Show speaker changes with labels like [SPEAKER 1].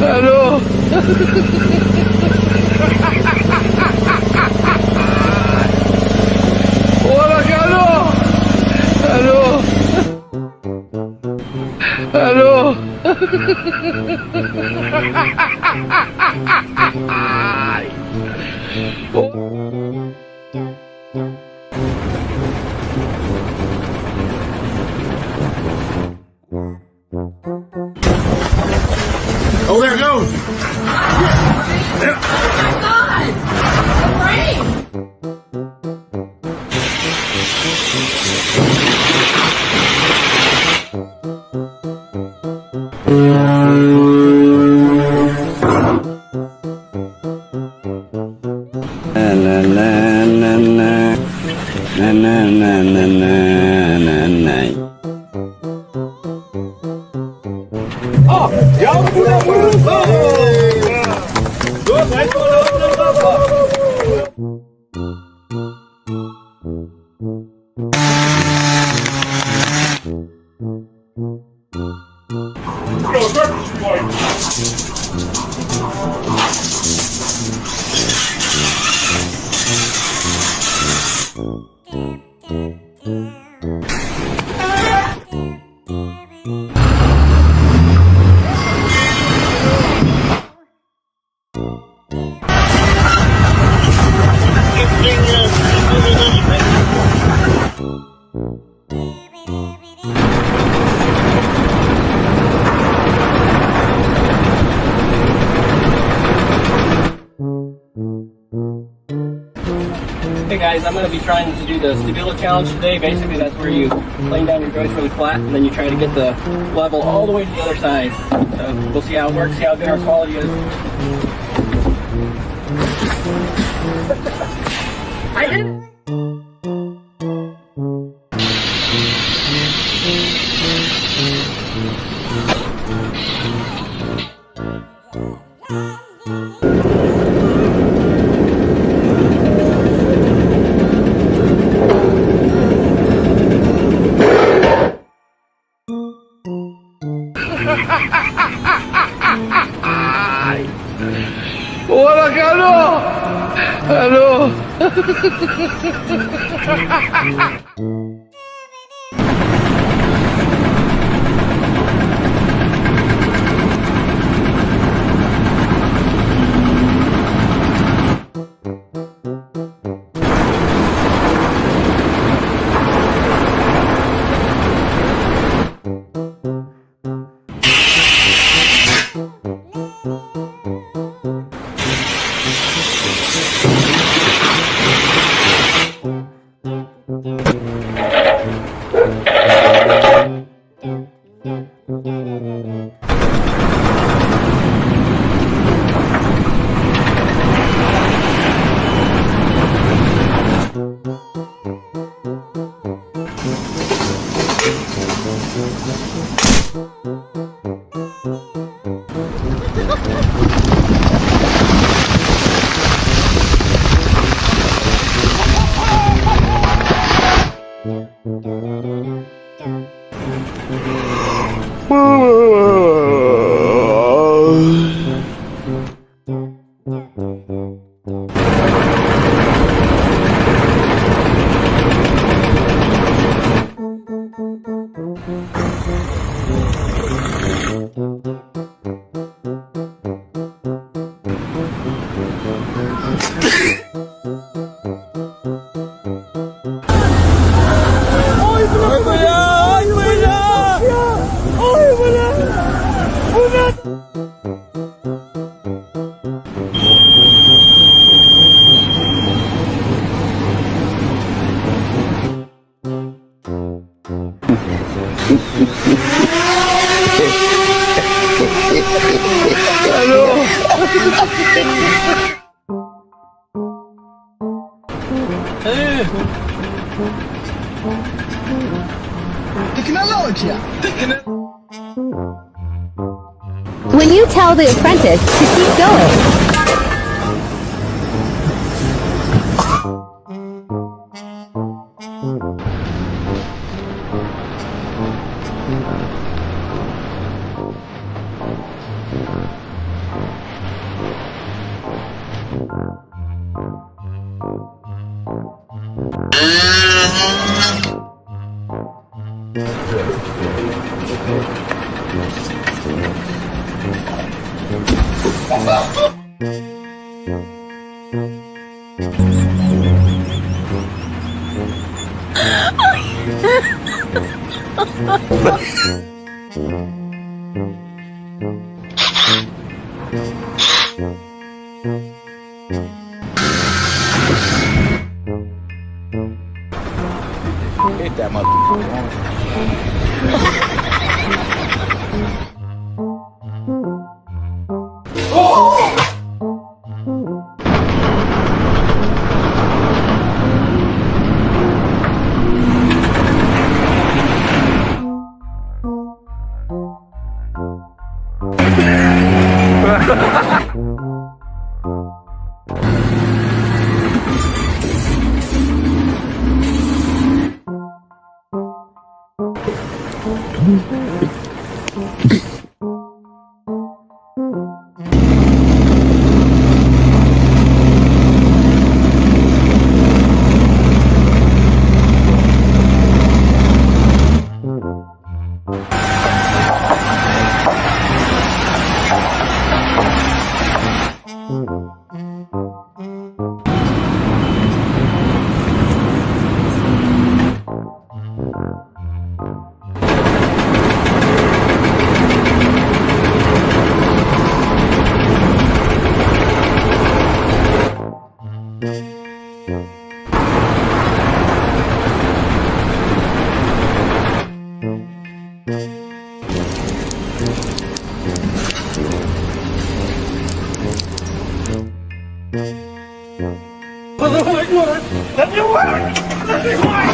[SPEAKER 1] Aló. Hola, Carlos. Aló. Aló. Ay.
[SPEAKER 2] Oh, there it goes!
[SPEAKER 3] Hey guys, I'm going to be trying to do the Stabilo challenge today. Basically, that's where you lay down your joist really flat and then you try to get the level all the way to the other side. So we'll see how it works, see how good our quality is. I did it!
[SPEAKER 1] Hola, Carlos. Aló.
[SPEAKER 3] Hey.
[SPEAKER 2] Tecnologia.
[SPEAKER 4] When you tell the apprentice to keep going.
[SPEAKER 2] Hit that mother.
[SPEAKER 1] Let me work! Let me work!